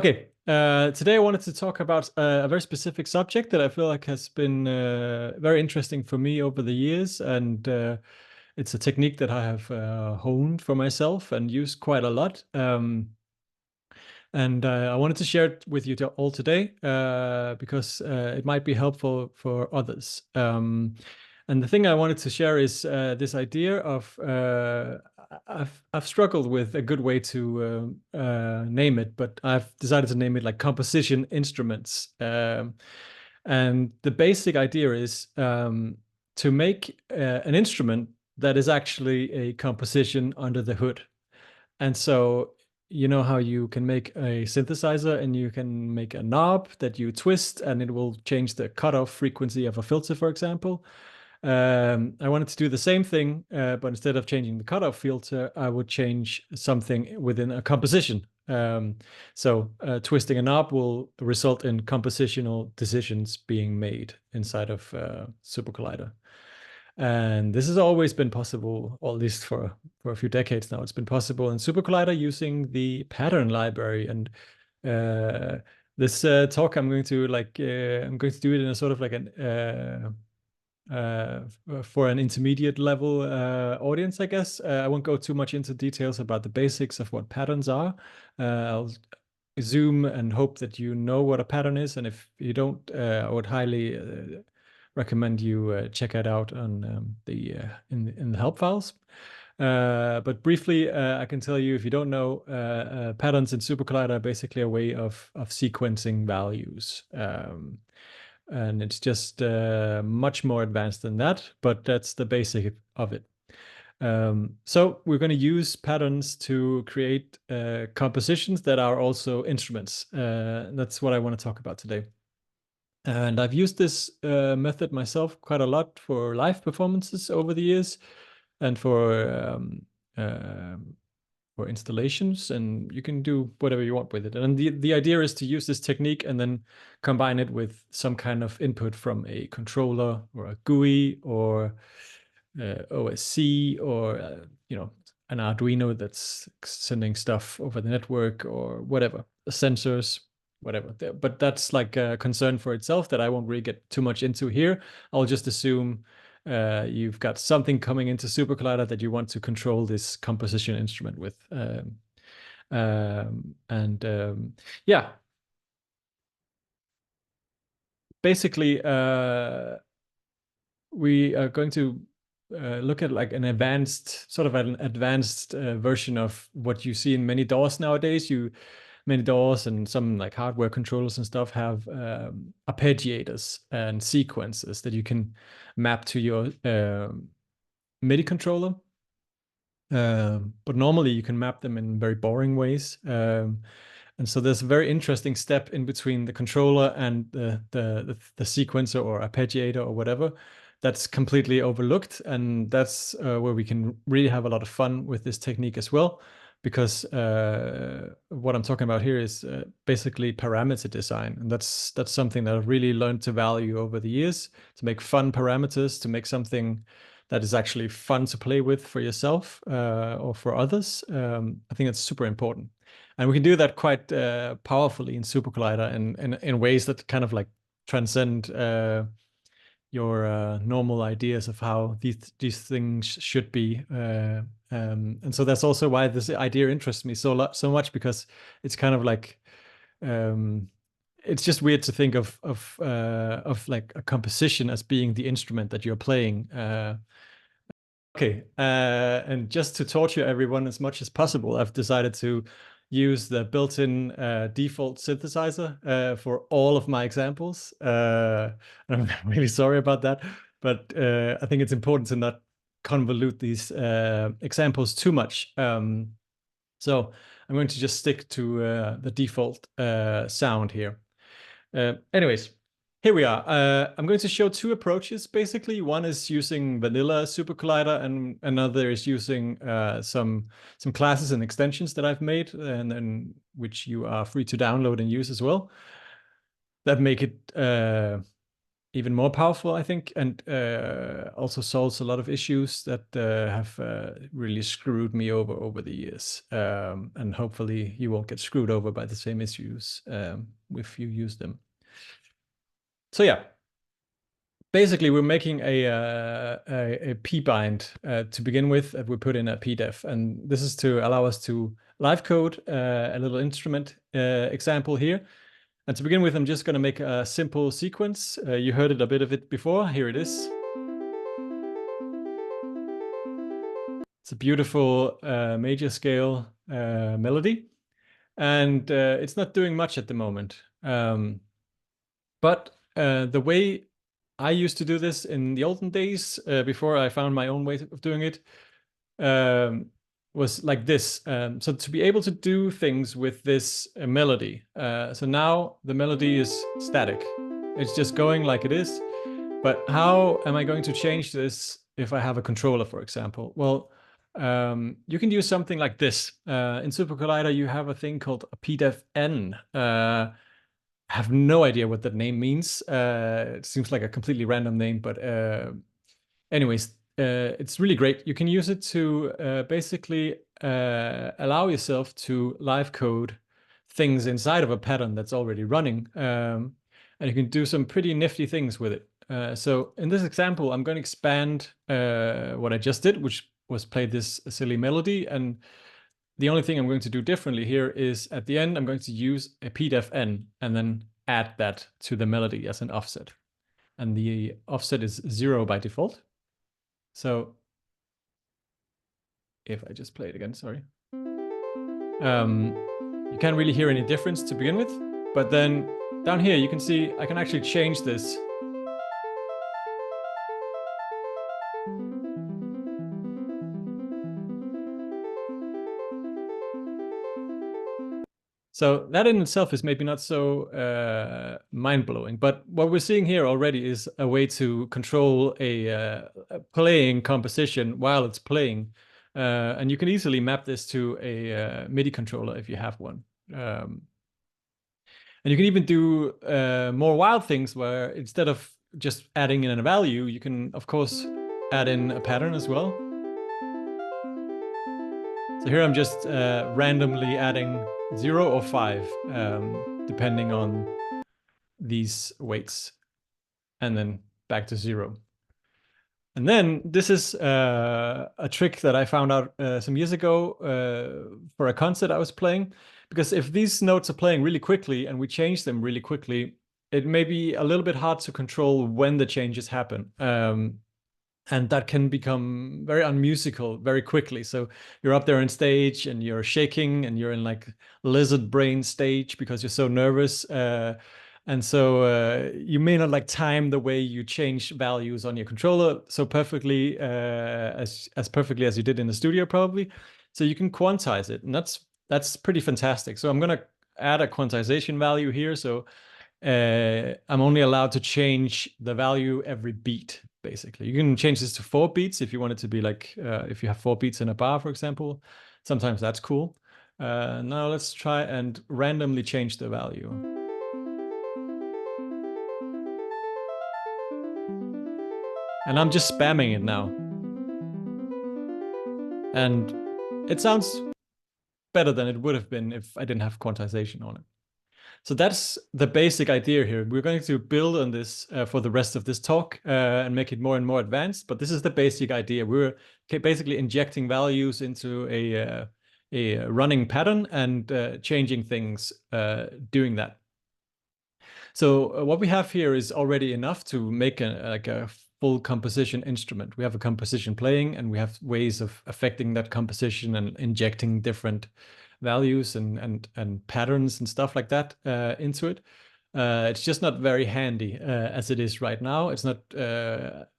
Okay, today I wanted to talk about a very specific subject that I feel like has been very interesting for me over the years, and it's a technique that I have honed for myself and used quite a lot. And I wanted to share it with you all today because it might be helpful for others. And the thing I wanted to share is this idea of I've struggled with a good way to name it, but I've decided to name it like composition instruments. And the basic idea is to make an instrument that is actually a composition under the hood. And so you know how you can make a synthesizer and you can make a knob that you twist and it will change the cutoff frequency of a filter, for example. I wanted to do the same thing, but instead of changing the cutoff filter, I would change something within a composition. So twisting a knob will result in compositional decisions being made inside of SuperCollider. And this has always been possible, or at least for a few decades now. It's been possible in SuperCollider using the pattern library. And uh, this talk, I'm going to do it in a sort of like an for an intermediate level audience, I guess. I won't go too much into details about the basics of what patterns are. I'll assume and hope that you know what a pattern is, and if you don't, I would highly recommend you check it out on in the help files. But briefly, I can tell you if you don't know, patterns in SuperCollider are basically a way of sequencing values. And it's just much more advanced than that, but that's the basic of it. So we're going to use patterns to create compositions that are also instruments. That's what I want to talk about today. And I've used this method myself quite a lot for live performances over the years, and for installations, and you can do whatever you want with it. And the idea is to use this technique and then combine it with some kind of input from a controller or a GUI or OSC or an Arduino that's sending stuff over the network or whatever, sensors, whatever. But that's like a concern for itself that I won't really get too much into here. I'll just assume you've got something coming into SuperCollider that you want to control this composition instrument with. Yeah, basically, we are going to look at like an advanced version of what you see in many DAWs nowadays. Many DAWs and some like hardware controllers and stuff have arpeggiators and sequences that you can map to your MIDI controller. But normally you can map them in very boring ways. And so there's a very interesting step in between the controller and the sequencer or arpeggiator or whatever that's completely overlooked. And that's where we can really have a lot of fun with this technique as well, because what I'm talking about here is basically parameter design. And that's something that I've really learned to value over the years, to make fun parameters, to make something that is actually fun to play with for yourself or for others. I think that's super important. And we can do that quite powerfully in SuperCollider and in ways that kind of like transcend your normal ideas of how these things should be. And so that's also why this idea interests me so much, because it's kind of like it's just weird to think of like a composition as being the instrument that you're playing. Okay, and just to torture everyone as much as possible, I've decided to use the built-in default synthesizer for all of my examples. I'm really sorry about that, but I think it's important to not convolute these examples too much. So I'm going to just stick to the default sound here. Anyways, here we are. I'm going to show two approaches, basically. One is using vanilla SuperCollider, and another is using some classes and extensions that I've made, and then which you are free to download and use as well, that make it even more powerful, I think, and also solves a lot of issues that have really screwed me over the years. And hopefully you won't get screwed over by the same issues if you use them. So yeah, basically we're making a p-bind to begin with that we put in a pdef, and this is to allow us to live code a little instrument example here. And to begin with, I'm just going to make a simple sequence. You heard it, a bit of it before. Here it is. It's a beautiful major scale melody. And it's not doing much at the moment. But the way I used to do this in the olden days, before I found my own way of doing it, was like this. So to be able to do things with this melody, so now the melody is static. It's just going like it is. But how am I going to change this if I have a controller, for example? Well, you can use something like this. In SuperCollider, you have a thing called a pdef-n. I have no idea what that name means. It seems like a completely random name, but anyways, it's really great. You can use it to basically allow yourself to live code things inside of a pattern that's already running. And you can do some pretty nifty things with it. So in this example, I'm going to expand what I just did, which was play this silly melody. And the only thing I'm going to do differently here is at the end, I'm going to use a pdef-n and then add that to the melody as an offset. And the offset is 0 by default. So if I just play it again, sorry. You can't really hear any difference to begin with, but then down here you can see I can actually change this. So that in itself is maybe not so mind-blowing, but what we're seeing here already is a way to control a playing composition while it's playing. And you can easily map this to a MIDI controller if you have one. And you can even do more wild things where instead of just adding in a value, you can, of course, add in a pattern as well. So here I'm just randomly adding 0 or 5, depending on these weights, and then back to 0. And then this is a trick that I found out some years ago for a concert I was playing, because if these notes are playing really quickly and we change them really quickly, it may be a little bit hard to control when the changes happen. And that can become very unmusical very quickly. So you're up there on stage and you're shaking and you're in like lizard brain stage because you're so nervous. And so you may not like time the way you change values on your controller so perfectly, as perfectly as you did in the studio probably. So you can quantize it, and that's pretty fantastic. So I'm gonna add a quantization value here. So I'm only allowed to change the value every beat, basically. You can change this to 4 beats if you want it to be like, if you have 4 beats in a bar, for example. Sometimes that's cool. Now let's try and randomly change the value. And I'm just spamming it now. And it sounds better than it would have been if I didn't have quantization on it. So that's the basic idea here. We're going to build on this for the rest of this talk and make it more and more advanced. But this is the basic idea. We're basically injecting values into a running pattern and changing things doing that. So what we have here is already enough to make a full composition instrument. We have a composition playing, and we have ways of affecting that composition and injecting different values and patterns and stuff like that into it. It's just not very handy as it is right now. It's not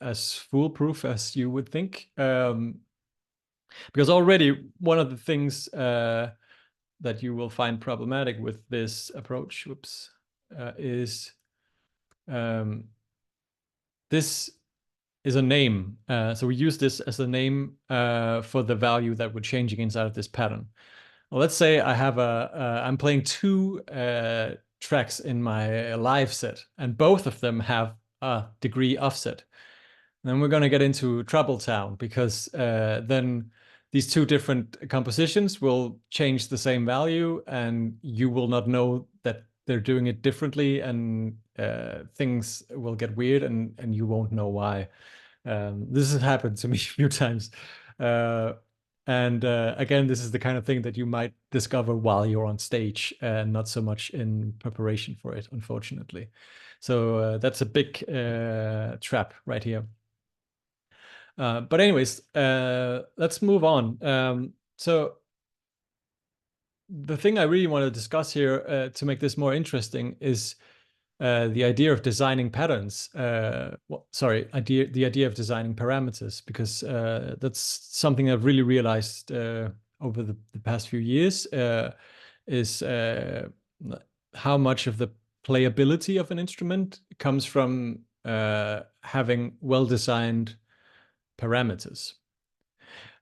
as foolproof as you would think, because already one of the things that you will find problematic with this approach, is this is a name. So we use this as a name for the value that we're changing inside of this pattern. Well, let's say I have I'm playing 2 tracks in my live set, and both of them have degree offset. Then we're going to get into trouble town, because then these two different compositions will change the same value, and you will not know that they're doing it differently, and things will get weird, and you won't know why. This has happened to me a few times. Again, this is the kind of thing that you might discover while you're on stage, and not so much in preparation for it, unfortunately. So that's a big trap right here. But anyways, let's move on. So the thing I really want to discuss here to make this more interesting is the idea of designing patterns. The idea of designing parameters, because that's something I've really realized over the past few years, is how much of the playability of an instrument comes from having well-designed parameters.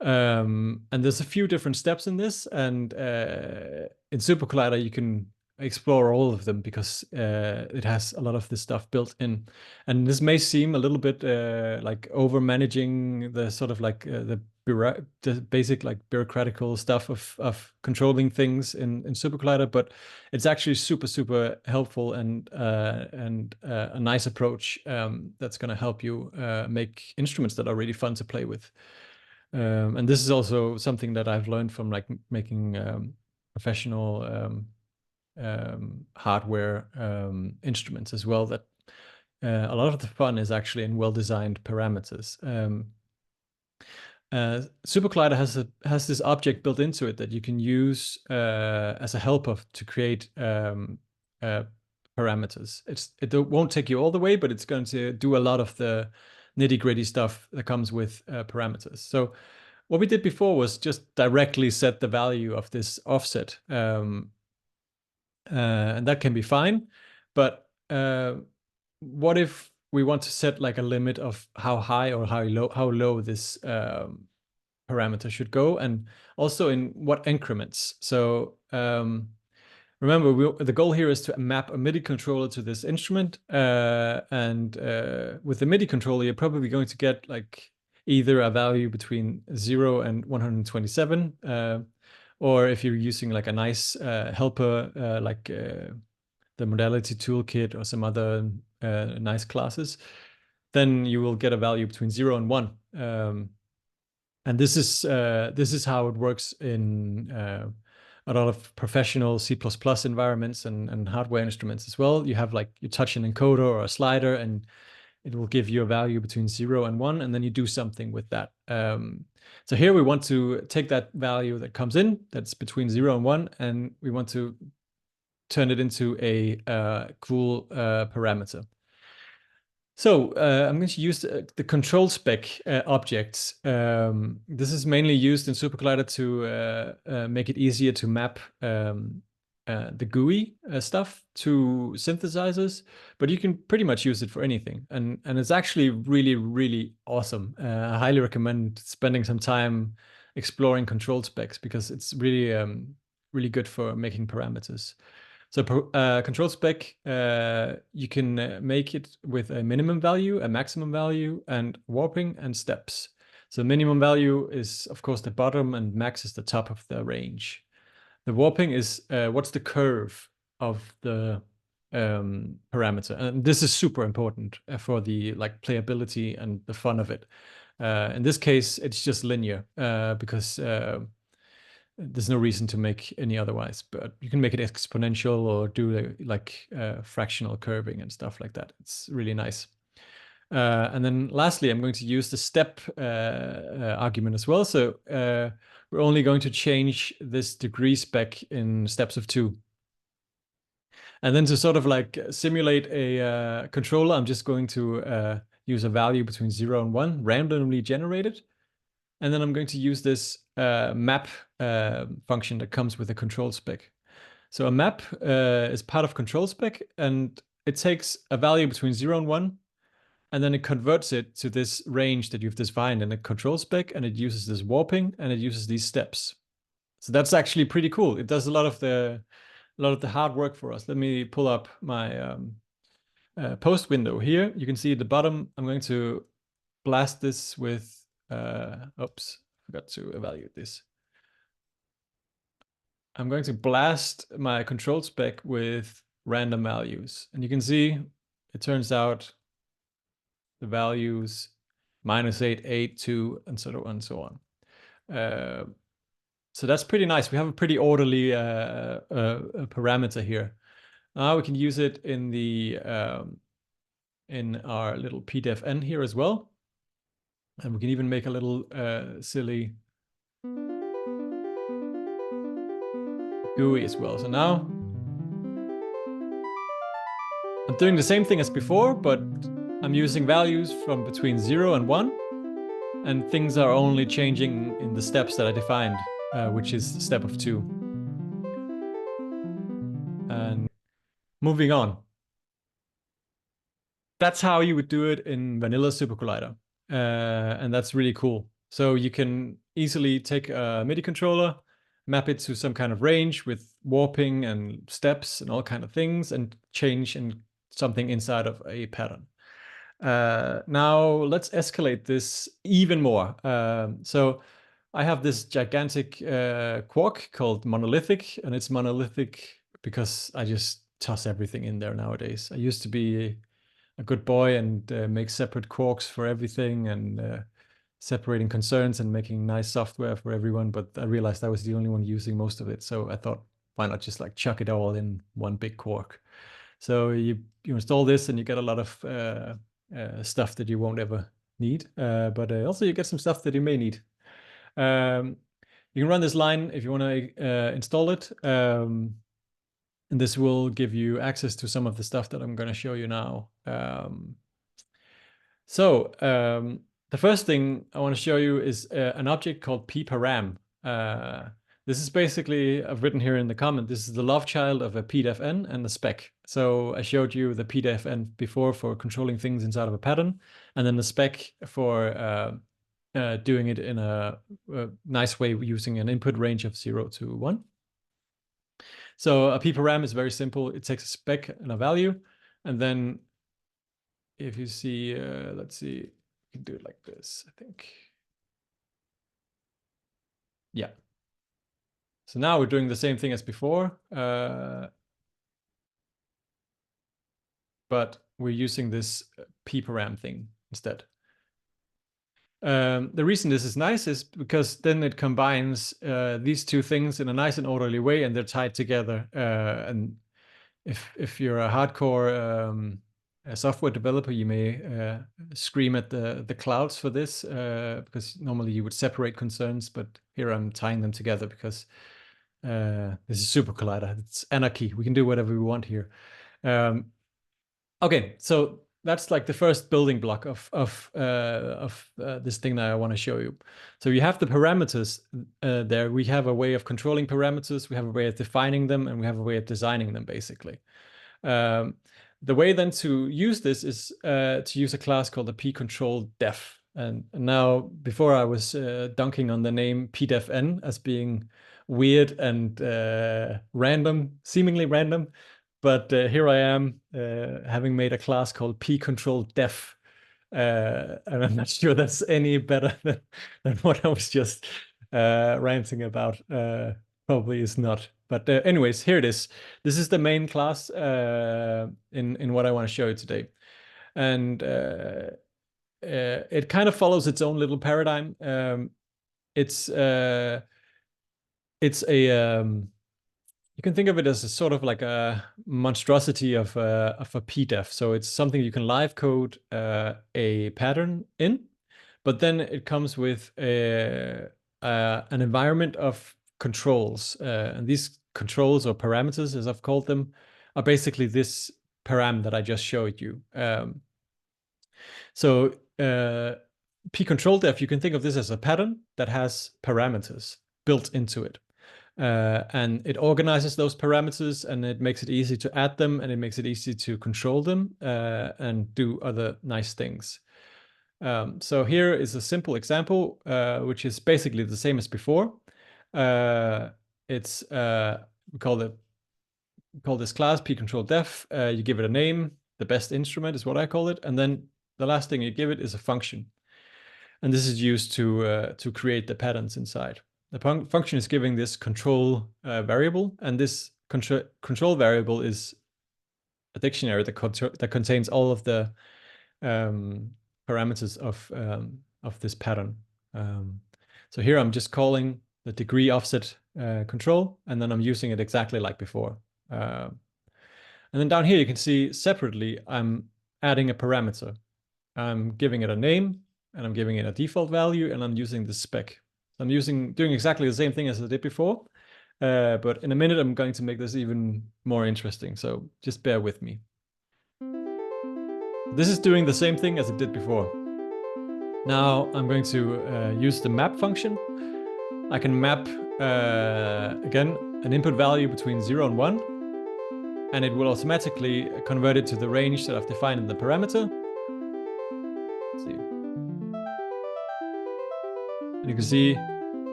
And there's a few different steps in this, and in SuperCollider you can explore all of them, because it has a lot of this stuff built in. And this may seem a little bit like over managing the sort of like the basic like bureaucratical stuff of controlling things in SuperCollider, but it's actually super helpful, and a nice approach that's going to help you make instruments that are really fun to play with. And this is also something that I've learned from like making professional hardware instruments as well, that a lot of the fun is actually in well-designed parameters. SuperCollider has this object built into it that you can use as a helper to create parameters. It won't take you all the way, but it's going to do a lot of the nitty-gritty stuff that comes with parameters. So what we did before was just directly set the value of this offset, and that can be fine. But what if we want to set like a limit of how high or how low this parameter should go, and also in what increments? So remember, the goal here is to map a MIDI controller to this instrument, and with the MIDI controller, you're probably going to get like either a value between 0 and 127, or if you're using like a nice helper, like the modality toolkit or some other nice classes, then you will get a value between 0 and 1. And this is how it works in a lot of professional C++ environments and hardware instruments as well. You have like, you touch an encoder or a slider, and it will give you a value between 0 and 1, and then you do something with that. So here we want to take that value that comes in, that's between 0 and 1, and we want to turn it into a cool parameter. So I'm going to use the control spec objects. This is mainly used in SuperCollider to make it easier to map the GUI stuff to synthesizers, but you can pretty much use it for anything. And it's actually really awesome. I highly recommend spending some time exploring control specs, because it's really good for making parameters. So control spec, you can make it with a minimum value, a maximum value, and warping and steps. So minimum value is, of course, the bottom, and max is the top of the range. The warping is what's the curve of the parameter, and this is super important for the like playability and the fun of it. In this case, it's just linear, because there's no reason to make any otherwise, but you can make it exponential or do like fractional curving and stuff like that. It's really nice. And then lastly, I'm going to use the step argument as well. So we're only going to change this degree spec in steps of 2. And then to sort of like simulate a controller, I'm just going to use a value between 0 and 1, randomly generated. And then I'm going to use this map function that comes with a control spec. So a map is part of control spec, and it takes a value between 0 and 1, and then it converts it to this range that you've defined in a control spec, and it uses this warping, and it uses these steps. So that's actually pretty cool. It does a lot of the hard work for us. Let me pull up my post window here, you can see at the bottom, I'm going to blast this with, oops, forgot to evaluate this. I'm going to blast my control spec with random values. And you can see it turns out the values -8, 8, 2, and so on and so on. So that's pretty nice. We have a pretty orderly parameter here. Now we can use it in the in our little pdefn here as well. And we can even make a little silly GUI as well. So now I'm doing the same thing as before, but I'm using values from between 0 and 1, and things are only changing in the steps that I defined, which is the step of 2. And moving on. That's how you would do it in vanilla SuperCollider. And that's really cool. So you can easily take a MIDI controller, map it to some kind of range with warping and steps and all kind of things, and change something inside of a pattern. Now let's escalate this even more. So I have this gigantic Quark called monolithic, and it's monolithic because I just toss everything in there nowadays. I used to be a good boy and make separate Quarks for everything, and separating concerns and making nice software for everyone. But I realized I was the only one using most of it. So I thought, why not just like chuck it all in one big Quark? So you install this and you get a lot of stuff that you won't ever need. But also you get some stuff that you may need. You can run this line if you want to install it. And this will give you access to some of the stuff that I'm going to show you now. The first thing I want to show you is an object called pparam. This is basically, I've written here in the comment, this is the love child of a pdefn and the spec. So I showed you the pdefn before for controlling things inside of a pattern, and then the spec for doing it in a nice way using an input range of 0 to 1. So a pparam is very simple. It takes a spec and a value, and then if you see, let's see, you can do it like this, I think. Yeah. So now we're doing the same thing as before, but we're using this pparam thing instead. The reason this is nice is because then it combines these two things in a nice and orderly way, and they're tied together. And if you're a hardcore software developer, you may scream at the clouds for this, because normally you would separate concerns, but here I'm tying them together because this is SuperCollider. It's anarchy. We can do whatever we want here. Okay, so that's like the first building block of this thing that I want to show you. So you have the parameters there. We have a way of controlling parameters. We have a way of defining them, and we have a way of designing them, basically. The way then to use this is to use a class called the PcontrolDef. And now, before I was dunking on the name pdefn as being weird and random, seemingly random. But here I am, having made a class called PcontrolDef. And I'm not sure that's any better than what I was just ranting about. Probably is not. But anyways, here it is. This is the main class in what I want to show you today. And it kind of follows its own little paradigm. It's a you can think of it as a sort of like a monstrosity of a pdef. So it's something you can live code a pattern in, but then it comes with an environment of controls. And these controls, or parameters, as I've called them, are basically this param that I just showed you. So PcontrolDef, you can think of this as a pattern that has parameters built into it. And it organizes those parameters, and it makes it easy to add them, and it makes it easy to control them and do other nice things. So here is a simple example, which is basically the same as before. We call this class PcontrolDef. You give it a name. the best instrument is what I call it. And then the last thing you give it is a function. And this is used to create the patterns inside. The function is giving this control variable, and this control variable is a dictionary that contains all of the parameters of this pattern. So here I'm just calling the degree offset control, and then I'm using it exactly like before. And then down here you can see separately I'm adding a parameter. I'm giving it a name, and I'm giving it a default value, and I'm using the spec. I'm doing exactly the same thing as I did before, but in a minute I'm going to make this even more interesting, so just bear with me. This is doing the same thing as it did before. Now I'm going to use the map function. I can map, again, an input value between 0 and 1, and it will automatically convert it to the range that I've defined in the parameter. Let's see. And you can see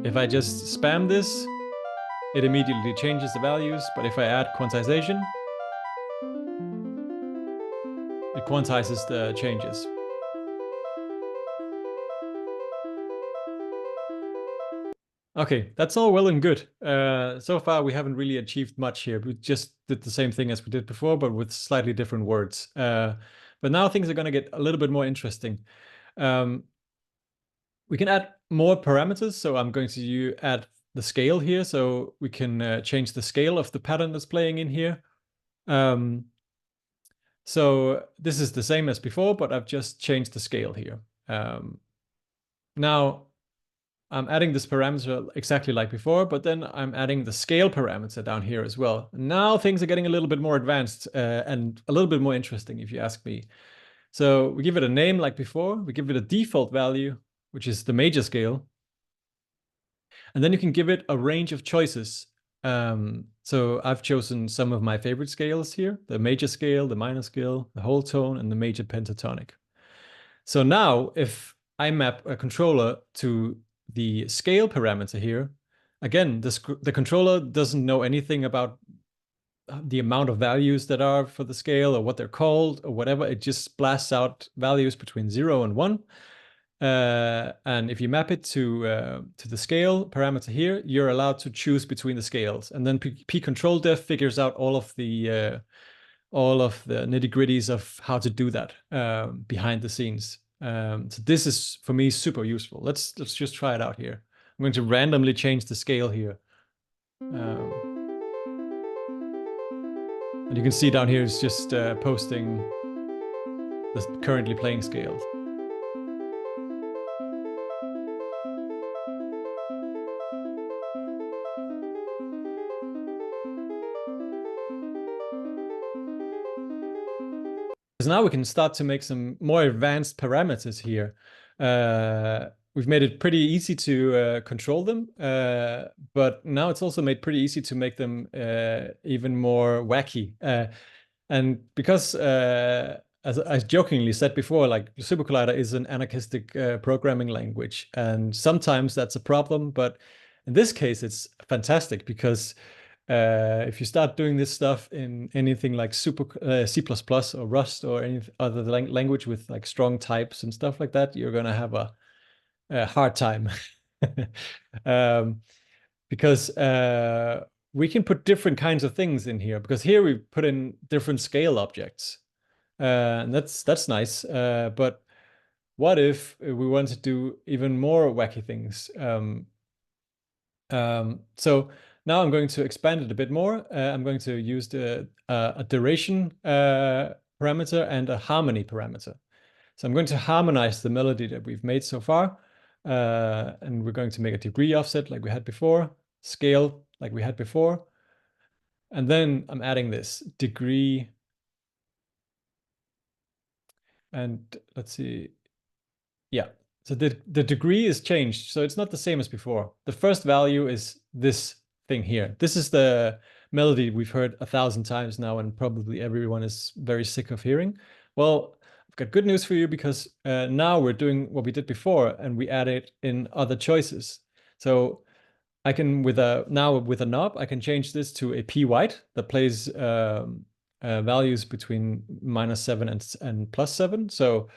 if I just spam this, it immediately changes the values, but if I add quantization, it quantizes the changes. Okay, that's all well and good. So far, we haven't really achieved much here. We just did the same thing as we did before, but with slightly different words. But now things are going to get a little bit more interesting. We can add more parameters. So I'm going to add the scale here. So we can change the scale of the pattern that's playing in here. So this is the same as before, but I've just changed the scale here. Now I'm adding this parameter exactly like before, but then I'm adding the scale parameter down here as well. Now things are getting a little bit more advanced and a little bit more interesting, if you ask me. So we give it a name like before. We give it a default value, which is the major scale. And then you can give it a range of choices. So I've chosen some of my favorite scales here: the major scale, the minor scale, the whole tone, and the major pentatonic. So now if I map a controller to the scale parameter here, again, the controller doesn't know anything about the amount of values that are for the scale or what they're called or whatever. It just blasts out values between 0 and 1. And if you map it to the scale parameter here, you're allowed to choose between the scales. And then PcontrolDef figures out all of the nitty-gritties of how to do that behind the scenes. So this is, for me, super useful. Let's just try it out here. I'm going to randomly change the scale here. And you can see down here it's just posting the currently playing scales. Now we can start to make some more advanced parameters here. We've made it pretty easy to control them, but now it's also made pretty easy to make them even more wacky. And because, as I jokingly said before, like SuperCollider is an anarchistic programming language, and sometimes that's a problem, but in this case, it's fantastic because if you start doing this stuff in anything like C++ or Rust or any other language with like strong types and stuff like that, you're going to have a hard time. Because we can put different kinds of things in here, because here we put in different scale objects. And that's nice. But what if we want to do even more wacky things? So now I'm going to expand it a bit more. I'm going to use a duration parameter and a harmony parameter. So I'm going to harmonize the melody that we've made so far. And we're going to make a degree offset like we had before, scale like we had before. And then I'm adding this degree. And let's see. Yeah. So the degree is changed. So it's not the same as before. The first value is this thing here. This is the melody we've heard 1,000 times now, and probably everyone is very sick of hearing. Well, I've got good news for you, because now we're doing what we did before, and we add it in other choices. So I can, with a knob, I can change this to a P white that plays values between -7 and +7, so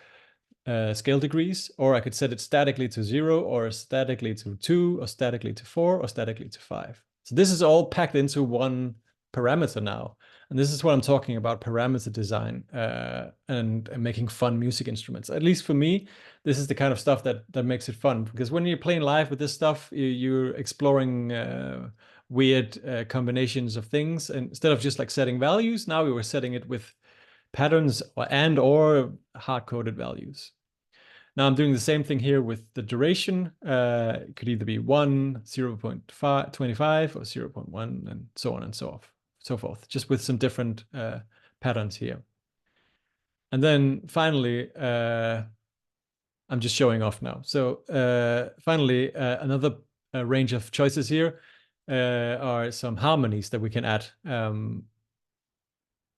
scale degrees, or I could set it statically to 0, or statically to 2, or statically to 4, or statically to 5. So this is all packed into one parameter now. And this is what I'm talking about, parameter design and making fun music instruments. At least for me, this is the kind of stuff that makes it fun. Because when you're playing live with this stuff, you're exploring weird combinations of things. And instead of just like setting values, now we were setting it with patterns or hard-coded values. Now I'm doing the same thing here with the duration. It could either be 1, 0.25, or 0.1, and so on and so forth, just with some different patterns here. And then finally, I'm just showing off now. So finally, another range of choices here are some harmonies that we can add.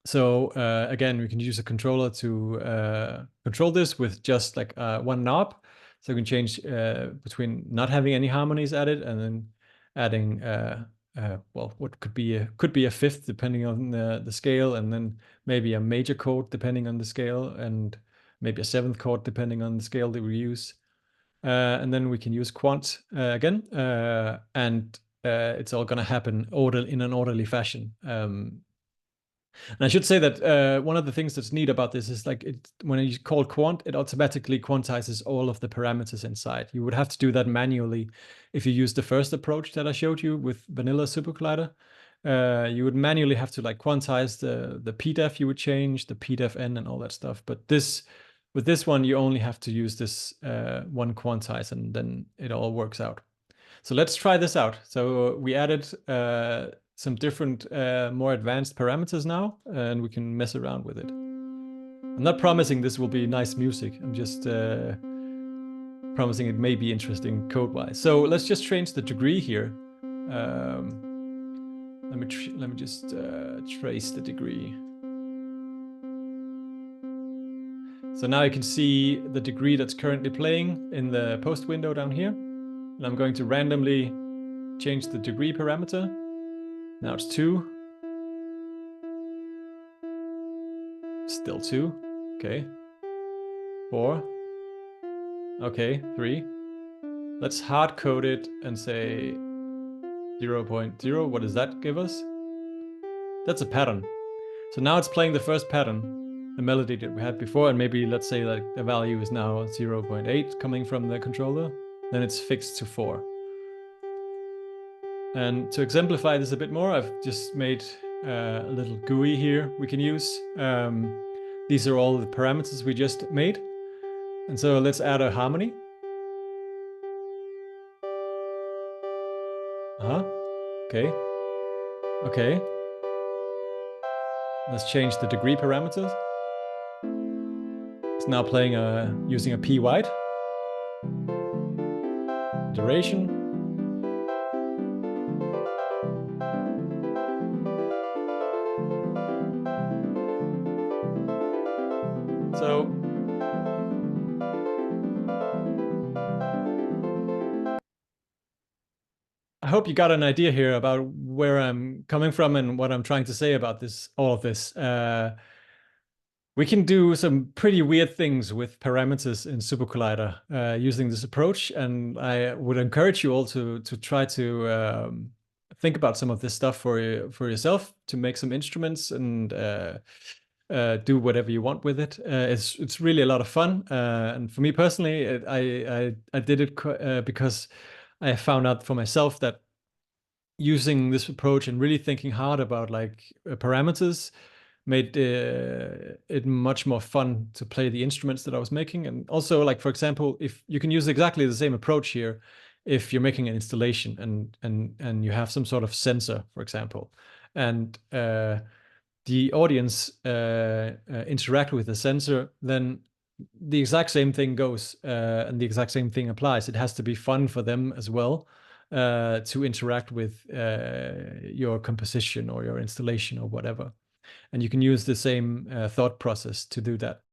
So again, we can use a controller to control this with just like one knob. So we can change between not having any harmonies added and then adding, well, what could be a fifth depending on the scale, and then maybe a major chord depending on the scale, and maybe a seventh chord depending on the scale that we use. And then we can use quant again, and it's all going to happen in an orderly fashion. And I should say that one of the things that's neat about this is like when you call quant, it automatically quantizes all of the parameters inside. You would have to do that manually if you use the first approach that I showed you with vanilla SuperCollider. You would manually have to like quantize the PDEF. You would change the PDEF-N and all that stuff. But with this one, you only have to use this one quantize, and then it all works out. So let's try this out. So we added some different, more advanced parameters now, and we can mess around with it. I'm not promising this will be nice music. I'm just promising it may be interesting code-wise. So let's just change the degree here. Let me just trace the degree. So now you can see the degree that's currently playing in the post window down here. And I'm going to randomly change the degree parameter. Now it's 2. Still 2. Okay. 4. Okay, 3. Let's hard code it and say 0.0. What does that give us? That's a pattern. So now it's playing the first pattern, the melody that we had before, and maybe let's say that the value is now 0.8 coming from the controller. Then it's fixed to 4. And to exemplify this a bit more, I've just made a little GUI here we can use. These are all the parameters we just made. And so let's add a harmony. Okay. Okay. Let's change the degree parameters. It's now playing using a P wide. Duration. So I hope you got an idea here about where I'm coming from and what I'm trying to say about all of this. We can do some pretty weird things with parameters in SuperCollider using this approach, and I would encourage you all to try to think about some of this stuff for yourself, to make some instruments and do whatever you want with it. It's really a lot of fun, and for me personally, I did it because I found out for myself that using this approach and really thinking hard about like parameters made it much more fun to play the instruments that I was making. And also, like, for example, if you can use exactly the same approach here if you're making an installation and you have some sort of sensor, for example, and the audience interact with the sensor, then the exact same thing goes and the exact same thing applies. It has to be fun for them as well to interact with your composition or your installation or whatever. And you can use the same thought process to do that.